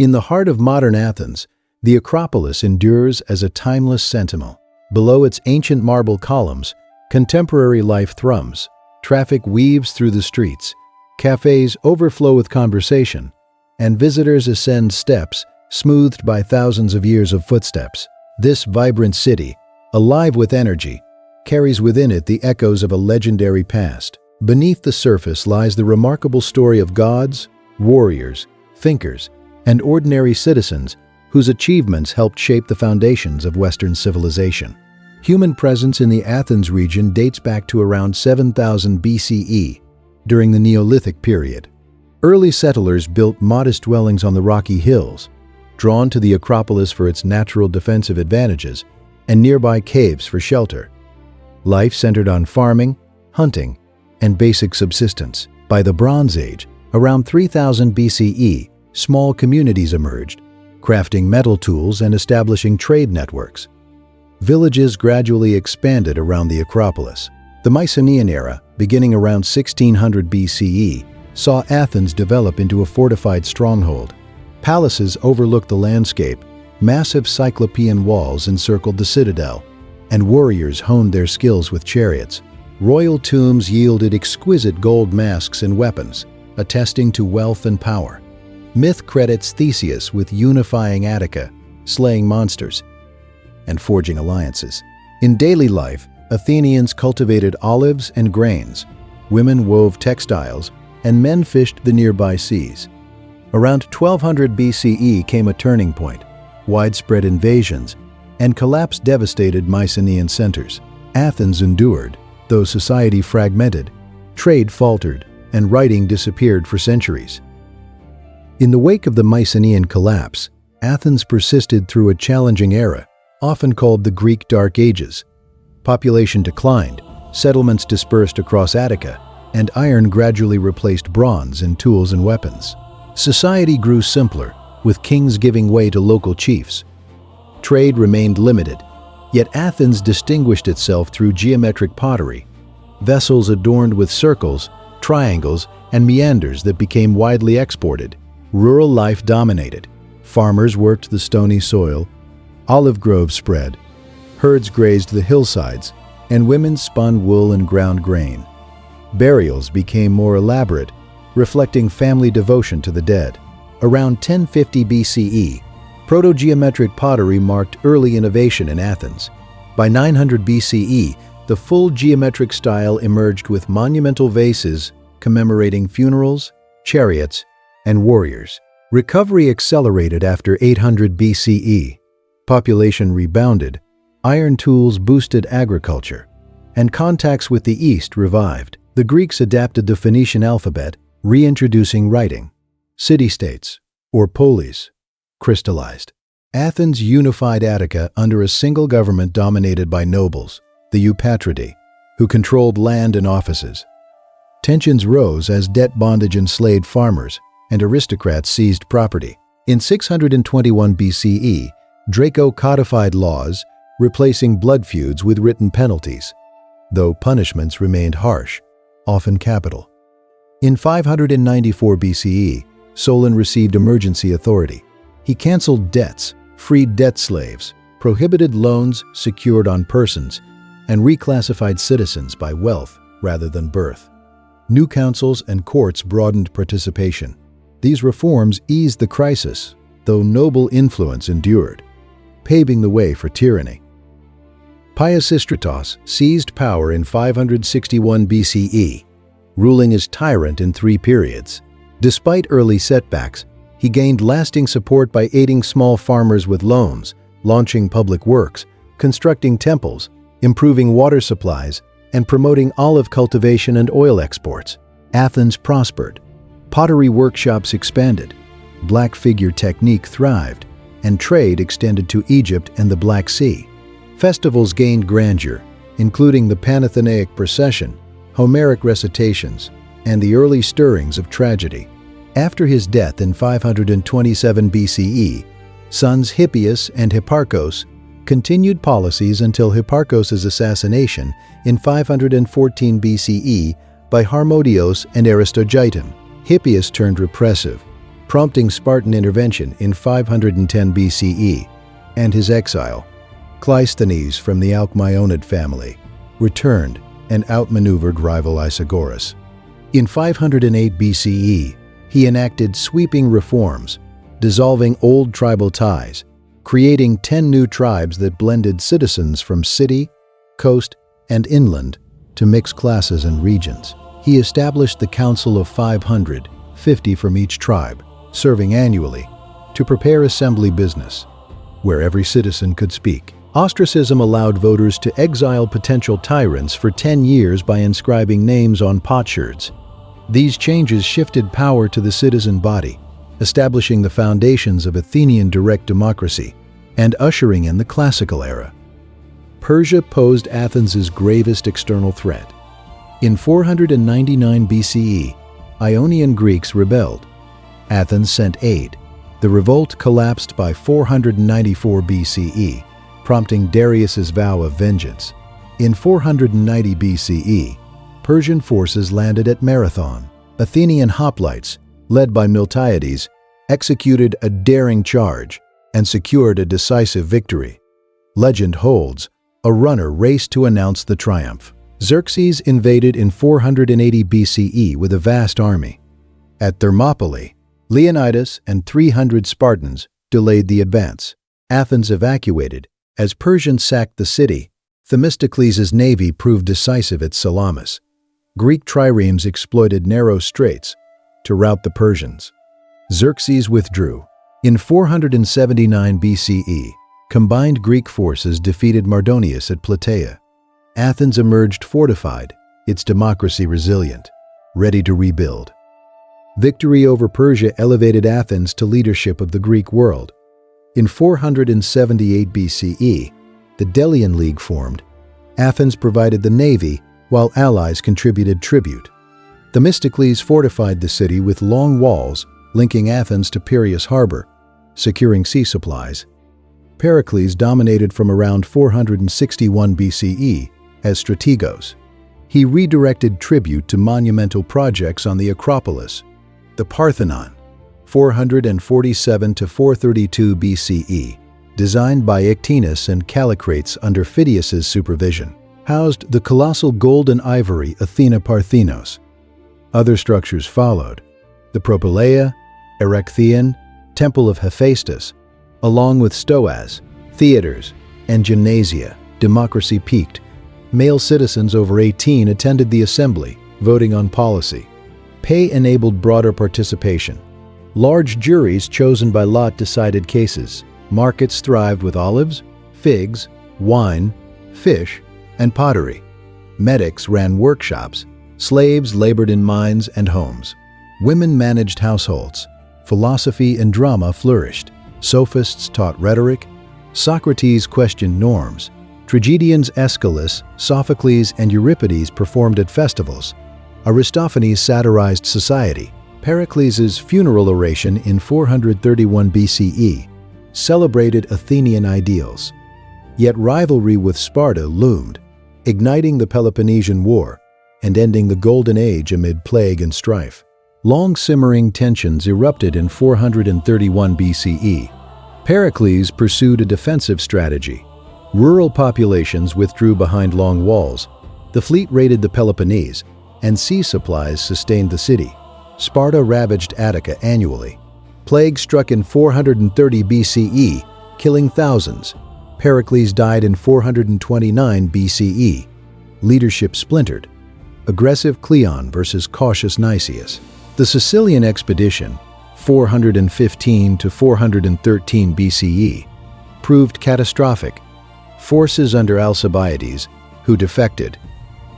In the heart of modern Athens, the Acropolis endures as a timeless sentinel. Below its ancient marble columns, contemporary life thrums. Traffic weaves through the streets, cafes overflow with conversation, and visitors ascend steps smoothed by thousands of years of footsteps. This vibrant city, alive with energy, carries within it the echoes of a legendary past. Beneath the surface lies the remarkable story of gods, warriors, thinkers, and ordinary citizens whose achievements helped shape the foundations of Western civilization. Human presence in the Athens region dates back to around 7000 BCE, during the Neolithic period. Early settlers built modest dwellings on the rocky hills, drawn to the Acropolis for its natural defensive advantages and nearby caves for shelter. Life centered on farming, hunting, and basic subsistence. By the Bronze Age, around 3000 BCE, small communities emerged, crafting metal tools and establishing trade networks. Villages gradually expanded around the Acropolis. The Mycenaean era, beginning around 1600 BCE, saw Athens develop into a fortified stronghold. Palaces overlooked the landscape, massive cyclopean walls encircled the citadel, and warriors honed their skills with chariots. Royal tombs yielded exquisite gold masks and weapons, attesting to wealth and power. Myth credits Theseus with unifying Attica, slaying monsters, and forging alliances. In daily life, Athenians cultivated olives and grains, women wove textiles, and men fished the nearby seas. Around 1200 BCE came a turning point. Widespread invasions and collapse devastated Mycenaean centers. Athens endured, though society fragmented, trade faltered, and writing disappeared for centuries. In the wake of the Mycenaean collapse, Athens persisted through a challenging era, often called the Greek Dark Ages. Population declined, settlements dispersed across Attica, and iron gradually replaced bronze in tools and weapons. Society grew simpler, with kings giving way to local chiefs. Trade remained limited, yet Athens distinguished itself through geometric pottery, vessels adorned with circles, triangles, and meanders that became widely exported. Rural life dominated. Farmers worked the stony soil, olive groves spread, herds grazed the hillsides, and women spun wool and ground grain. Burials became more elaborate, reflecting family devotion to the dead. Around 1050 BCE, proto-geometric pottery marked early innovation in Athens. By 900 BCE, the full geometric style emerged with monumental vases commemorating funerals, chariots, and warriors. Recovery accelerated after 800 BCE. Population rebounded, iron tools boosted agriculture, and contacts with the East revived. The Greeks adapted the Phoenician alphabet, reintroducing writing. City-states, or polis, crystallized. Athens unified Attica under a single government dominated by nobles, the Eupatridae, who controlled land and offices. Tensions rose as debt bondage enslaved farmers, and aristocrats seized property. In 621 BCE, Draco codified laws, replacing blood feuds with written penalties, though punishments remained harsh, often capital. In 594 BCE, Solon received emergency authority. He canceled debts, freed debt slaves, prohibited loans secured on persons, and reclassified citizens by wealth rather than birth. New councils and courts broadened participation. These reforms eased the crisis, though noble influence endured, paving the way for tyranny. Pisistratos seized power in 561 BCE, ruling as tyrant in 3 periods. Despite early setbacks, he gained lasting support by aiding small farmers with loans, launching public works, constructing temples, improving water supplies, and promoting olive cultivation and oil exports. Athens prospered. Pottery workshops expanded, black figure technique thrived, and trade extended to Egypt and the Black Sea. Festivals gained grandeur, including the Panathenaic procession, Homeric recitations, and the early stirrings of tragedy. After his death in 527 BCE, sons Hippias and Hipparchus continued policies until Hipparchus's assassination in 514 BCE by Harmodios and Aristogiton. Hippias turned repressive, prompting Spartan intervention in 510 BCE, and his exile. Cleisthenes from the Alcmaeonid family returned and outmaneuvered rival Isagoras. In 508 BCE, he enacted sweeping reforms, dissolving old tribal ties, creating 10 new tribes that blended citizens from city, coast, and inland to mixed classes and regions. He established the Council of 500, 50 from each tribe, serving annually, to prepare assembly business, where every citizen could speak. Ostracism allowed voters to exile potential tyrants for 10 years by inscribing names on potsherds. These changes shifted power to the citizen body, establishing the foundations of Athenian direct democracy and ushering in the classical era. Persia posed Athens' gravest external threat. In 499 BCE, Ionian Greeks rebelled. Athens sent aid. The revolt collapsed by 494 BCE, prompting Darius's vow of vengeance. In 490 BCE, Persian forces landed at Marathon. Athenian hoplites, led by Miltiades, executed a daring charge and secured a decisive victory. Legend holds, a runner raced to announce the triumph. Xerxes invaded in 480 BCE with a vast army. At Thermopylae, Leonidas and 300 Spartans delayed the advance. Athens evacuated. As Persians sacked the city, Themistocles' navy proved decisive at Salamis. Greek triremes exploited narrow straits to rout the Persians. Xerxes withdrew. In 479 BCE, combined Greek forces defeated Mardonius at Plataea. Athens emerged fortified, its democracy resilient, ready to rebuild. Victory over Persia elevated Athens to leadership of the Greek world. In 478 BCE, the Delian League formed. Athens provided the navy, while allies contributed tribute. Themistocles fortified the city with long walls linking Athens to Piraeus harbor, securing sea supplies. Pericles dominated from around 461 BCE as strategos. He redirected tribute to monumental projects on the Acropolis. The Parthenon, 447 to 432 BCE, designed by Ictinus and Callicrates under Phidias's supervision, housed the colossal gold and ivory Athena Parthenos. Other structures followed: the Propylaea, Erechtheion, Temple of Hephaestus, along with stoas, theaters, and gymnasia. Democracy peaked. Male citizens over 18 attended the assembly, voting on policy. Pay enabled broader participation. Large juries chosen by lot decided cases. Markets thrived with olives, figs, wine, fish, and pottery. Medics ran workshops. Slaves labored in mines and homes. Women managed households. Philosophy and drama flourished. Sophists taught rhetoric. Socrates questioned norms. Tragedians Aeschylus, Sophocles, and Euripides performed at festivals. Aristophanes satirized society. Pericles' funeral oration in 431 BCE celebrated Athenian ideals. Yet rivalry with Sparta loomed, igniting the Peloponnesian War and ending the Golden Age amid plague and strife. Long-simmering tensions erupted in 431 BCE. Pericles pursued a defensive strategy. Rural populations withdrew behind long walls. The fleet raided the Peloponnese, and sea supplies sustained the city. Sparta ravaged Attica annually. Plague struck in 430 BCE, killing thousands. Pericles died in 429 BCE. Leadership splintered. Aggressive Cleon versus cautious Nicias. The Sicilian expedition, 415 to 413 BCE, proved catastrophic. Forces under Alcibiades, who defected.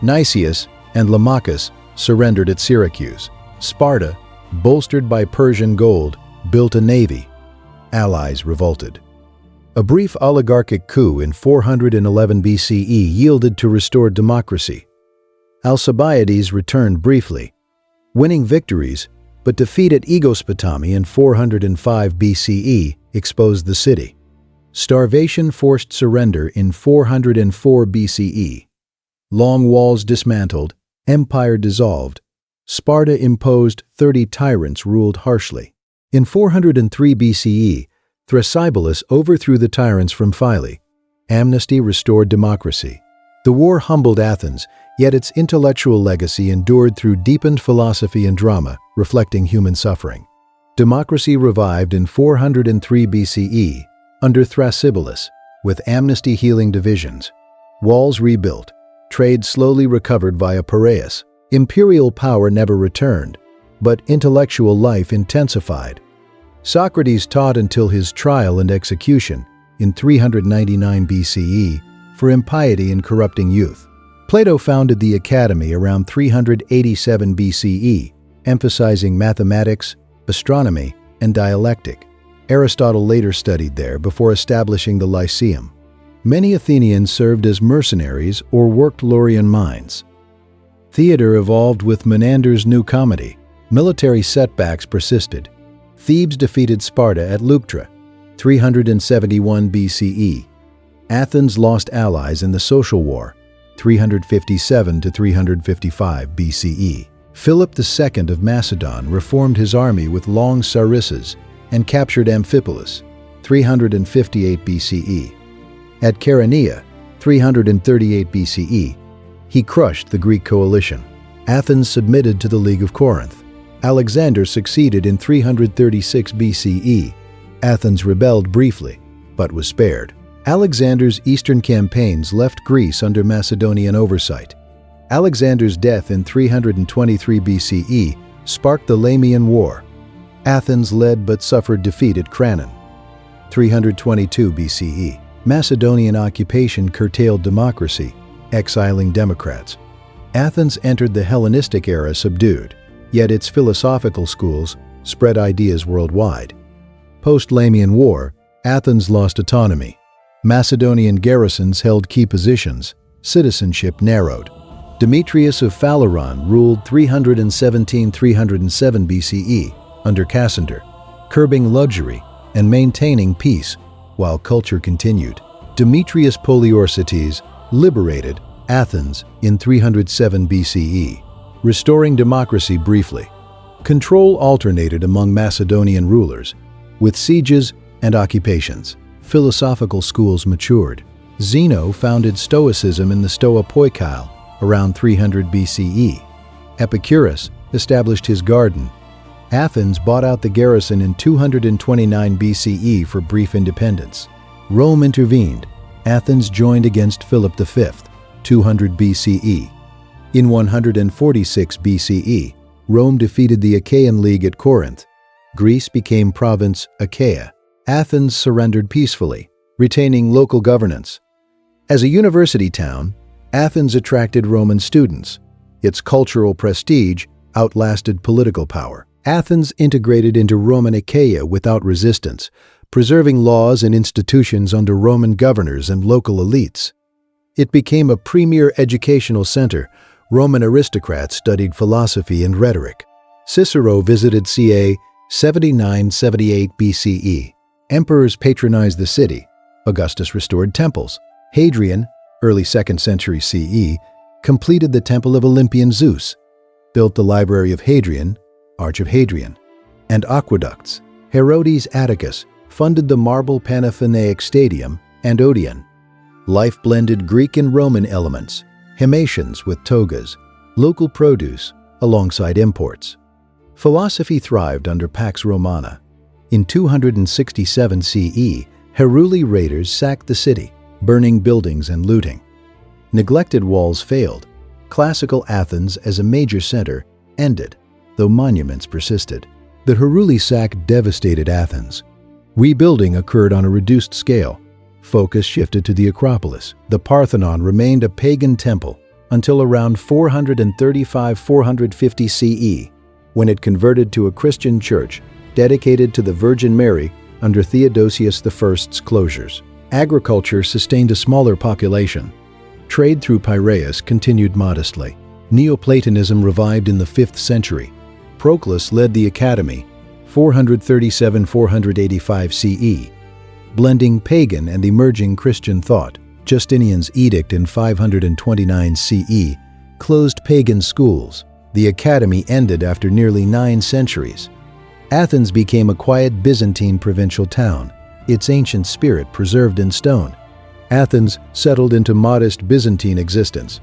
Nicias and Lamachus surrendered at Syracuse. Sparta, bolstered by Persian gold, built a navy. Allies revolted. A brief oligarchic coup in 411 BCE yielded to restored democracy. Alcibiades returned briefly, winning victories, but defeat at Aegospotami in 405 BCE exposed the city. Starvation forced surrender in 404 BCE. Long walls dismantled, empire dissolved. Sparta imposed 30 tyrants ruled harshly. In 403 BCE, Thrasybulus overthrew the tyrants from Phyle. Amnesty restored democracy. The war humbled Athens, yet its intellectual legacy endured through deepened philosophy and drama, reflecting human suffering. Democracy revived in 403 BCE under Thrasybulus, with amnesty healing divisions. Walls rebuilt, trade slowly recovered via Piraeus. Imperial power never returned, but intellectual life intensified. Socrates taught until his trial and execution in 399 BCE for impiety and corrupting youth. Plato founded the Academy around 387 BCE, emphasizing mathematics, astronomy, and dialectic. Aristotle later studied there before establishing the Lyceum. Many Athenians served as mercenaries or worked Laurian mines. Theater evolved with Menander's New Comedy. Military setbacks persisted. Thebes defeated Sparta at Leuctra, 371 BCE. Athens lost allies in the Social War, 357 to 355 BCE. Philip II of Macedon reformed his army with long sarissas and captured Amphipolis, 358 BCE. At Chaeronea, 338 BCE, he crushed the Greek coalition. Athens submitted to the League of Corinth. Alexander succeeded in 336 BCE. Athens rebelled briefly, but was spared. Alexander's eastern campaigns left Greece under Macedonian oversight. Alexander's death in 323 BCE sparked the Mycenaean War. Athens led but suffered defeat at Cranon. 322 BCE. Macedonian occupation curtailed democracy, exiling democrats. Athens entered the Hellenistic era subdued, yet its philosophical schools spread ideas worldwide. Post-Mycenaean War, Athens lost autonomy. Macedonian garrisons held key positions. Citizenship narrowed. Demetrius of Phaleron ruled 317–307 BCE under Cassander, curbing luxury and maintaining peace while culture continued. Demetrius Poliorcetes liberated Athens in 307 BCE, restoring democracy briefly. Control alternated among Macedonian rulers, with sieges and occupations. Philosophical schools matured. Zeno founded Stoicism in the Stoa Poikile around 300 BCE. Epicurus established his garden. Athens bought out the garrison in 229 BCE for brief independence. Rome intervened. Athens joined against Philip V, 200 BCE. In 146 BCE, Rome defeated the Achaean League at Corinth. Greece became province Achaia. Athens surrendered peacefully, retaining local governance. As a university town, Athens attracted Roman students. Its cultural prestige outlasted political power. Athens integrated into Roman Achaia without resistance, preserving laws and institutions under Roman governors and local elites. It became a premier educational center. Roman aristocrats studied philosophy and rhetoric. Cicero visited ca. 79–78 BCE. Emperors patronized the city. Augustus restored temples. Hadrian, early 2nd century CE, completed the Temple of Olympian Zeus, built the Library of Hadrian, Arch of Hadrian, and aqueducts. Herodes Atticus funded the marble Panathenaic Stadium and Odeon. Life blended Greek and Roman elements, Himatians with togas, local produce alongside imports. Philosophy thrived under Pax Romana. In 267 CE, Heruli raiders sacked the city, burning buildings and looting. Neglected walls failed. Classical Athens as a major center ended, though monuments persisted. The Heruli sack devastated Athens. Rebuilding occurred on a reduced scale. Focus shifted to the Acropolis. The Parthenon remained a pagan temple until around 435–450 CE, when it converted to a Christian church dedicated to the Virgin Mary under Theodosius I's closures. Agriculture sustained a smaller population. Trade through Piraeus continued modestly. Neoplatonism revived in the 5th century. Pericles led the Academy, 437–485 CE, blending pagan and emerging Christian thought. Justinian's edict in 529 CE closed pagan schools. The Academy ended after nearly 9 centuries. Athens became a quiet Byzantine provincial town, its ancient spirit preserved in stone. Athens settled into modest Byzantine existence.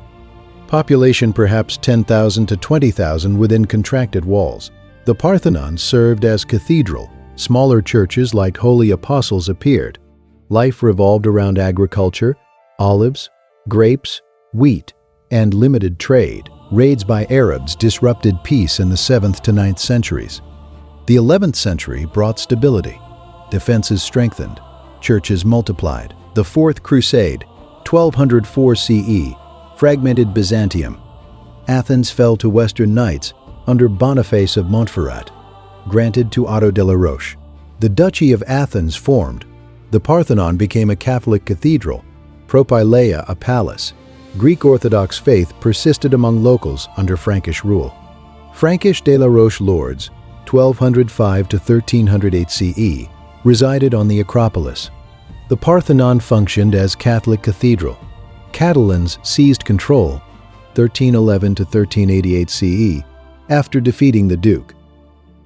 Population perhaps 10,000 to 20,000 within contracted walls. The Parthenon served as cathedral. Smaller churches like Holy Apostles appeared. Life revolved around agriculture, olives, grapes, wheat, and limited trade. Raids by Arabs disrupted peace in the 7th to 9th centuries. The 11th century brought stability. Defenses strengthened. Churches multiplied. The Fourth Crusade, 1204 CE, fragmented Byzantium. Athens fell to Western Knights under Boniface of Montferrat, granted to Otto de la Roche. The Duchy of Athens formed. The Parthenon became a Catholic cathedral, Propylaea a palace. Greek Orthodox faith persisted among locals under Frankish rule. Frankish de la Roche lords, 1205 to 1308 CE, resided on the Acropolis. The Parthenon functioned as Catholic cathedral. Catalans seized control, 1311 to 1388 CE, after defeating the Duke.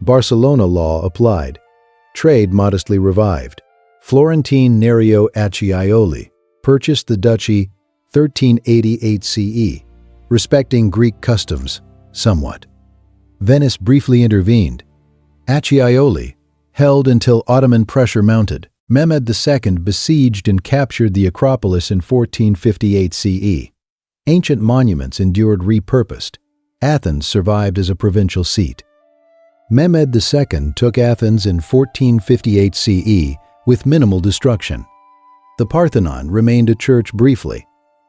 Barcelona law applied. Trade modestly revived. Florentine Nerio Acciaioli purchased the duchy 1388 CE, respecting Greek customs somewhat. Venice briefly intervened. Acciaioli held until Ottoman pressure mounted. Mehmed II besieged and captured the Acropolis in 1458 CE. Ancient monuments endured repurposed. Athens survived as a provincial seat. Mehmed II took Athens in 1458 CE with minimal destruction. The Parthenon remained a church briefly,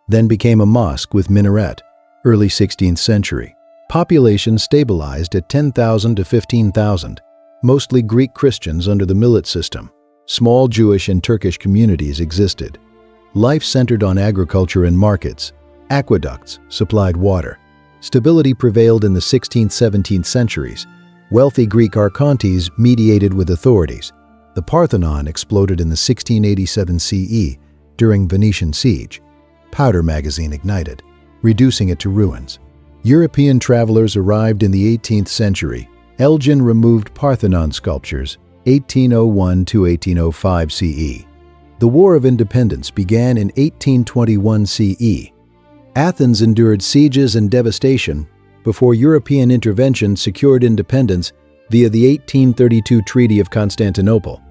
then became a mosque with minaret, early 16th century. Population stabilized at 10,000 to 15,000, mostly Greek Christians under the millet system. Small Jewish and Turkish communities existed. Life centered on agriculture and markets. Aqueducts supplied water. Stability prevailed in the 16th–17th centuries. Wealthy Greek archontes mediated with authorities. The Parthenon exploded in the 1687 CE during Venetian siege. Powder magazine ignited, reducing it to ruins. European travelers arrived in the 18th century. Elgin removed Parthenon sculptures, 1801 to 1805 CE. The War of Independence began in 1821 CE. Athens endured sieges and devastation before European intervention secured independence via the 1832 Treaty of Constantinople.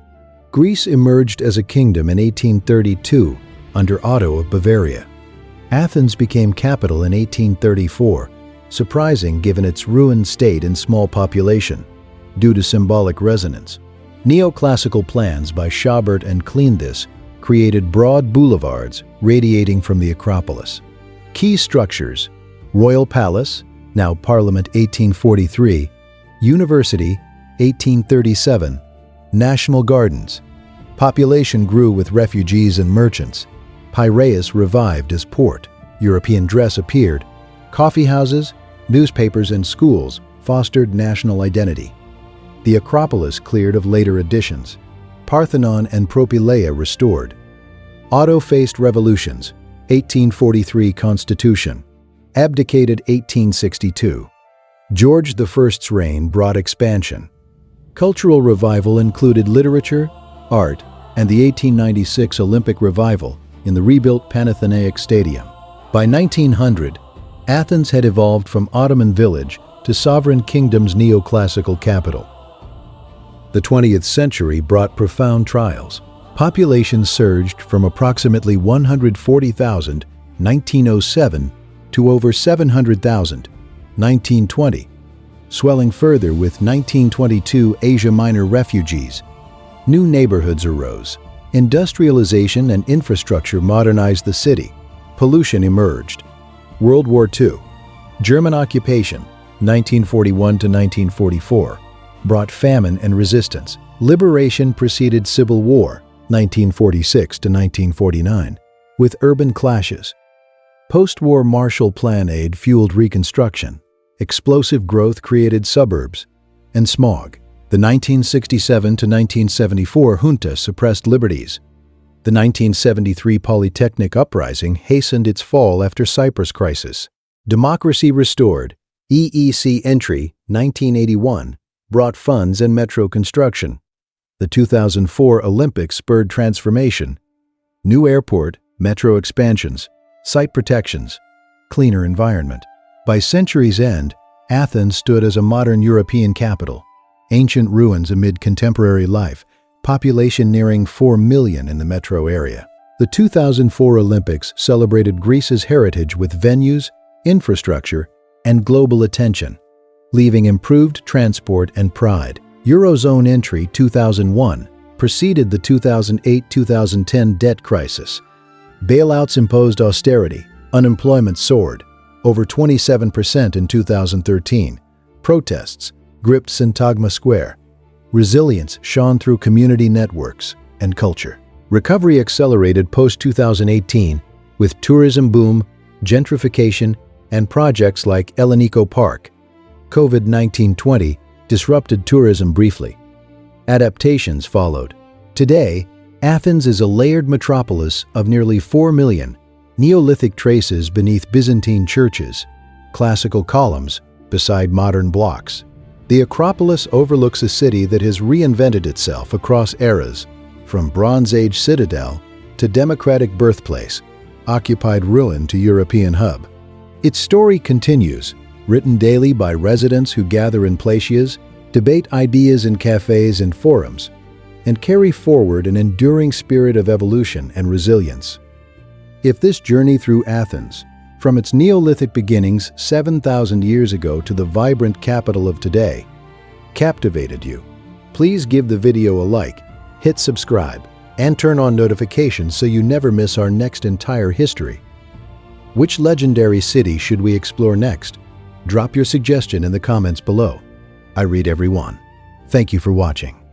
Greece emerged as a kingdom in 1832 under Otto of Bavaria. Athens became capital in 1834, surprising given its ruined state and small population, due to symbolic resonance. Neoclassical plans by Schaubert and Kleindis created broad boulevards radiating from the Acropolis. Key structures: Royal Palace, now Parliament 1843, University 1837, National Gardens. Population grew with refugees and merchants. Piraeus revived as port. European dress appeared. Coffee houses, newspapers, and schools fostered national identity. The Acropolis cleared of later additions. Parthenon and Propylaea restored. Otto faced revolutions. 1843 Constitution. Abdicated 1862. George I's reign brought expansion. Cultural revival included literature, art, and the 1896 Olympic revival in the rebuilt Panathenaic Stadium. By 1900, Athens had evolved from Ottoman village to sovereign kingdom's neoclassical capital. The 20th century brought profound trials. Population surged from approximately 140,000 1907 to over 700,000 1920, swelling further with 1922 Asia Minor refugees. New neighborhoods arose. Industrialization and infrastructure modernized the city. Pollution emerged. World War II. German occupation, 1941 to 1944, brought famine and resistance. Liberation preceded Civil War, 1946 to 1949, with urban clashes. Post-war Marshall Plan aid fueled reconstruction. Explosive growth created suburbs and smog. The 1967 to 1974 junta suppressed liberties. The 1973 Polytechnic uprising hastened its fall after Cyprus crisis. Democracy restored. EEC entry, 1981, brought funds and metro construction. The 2004 Olympics spurred transformation. New airport, metro expansions, site protections, cleaner environment. By century's end, Athens stood as a modern European capital. Ancient ruins amid contemporary life, population nearing 4 million in the metro area. The 2004 Olympics celebrated Greece's heritage with venues, infrastructure, and global attention, leaving improved transport and pride. Eurozone entry 2001 preceded the 2008-2010 debt crisis. Bailouts imposed austerity, unemployment soared, over 27% in 2013. Protests gripped Syntagma Square. Resilience shone through community networks and culture. Recovery accelerated post-2018 with tourism boom, gentrification, and projects like Elleniko Park. COVID-19-20 disrupted tourism briefly. Adaptations followed. Today, Athens is a layered metropolis of nearly 4 million, Neolithic traces beneath Byzantine churches, classical columns beside modern blocks. The Acropolis overlooks a city that has reinvented itself across eras, from Bronze Age citadel to democratic birthplace, occupied ruin to European hub. Its story continues, written daily by residents who gather in placias, debate ideas in cafes and forums, and carry forward an enduring spirit of evolution and resilience. If this journey through Athens, from its Neolithic beginnings 7,000 years ago to the vibrant capital of today, captivated you, please give the video a like, hit subscribe, and turn on notifications so you never miss our next entire history. Which legendary city should we explore next? Drop your suggestion in the comments below. I read every one. Thank you for watching.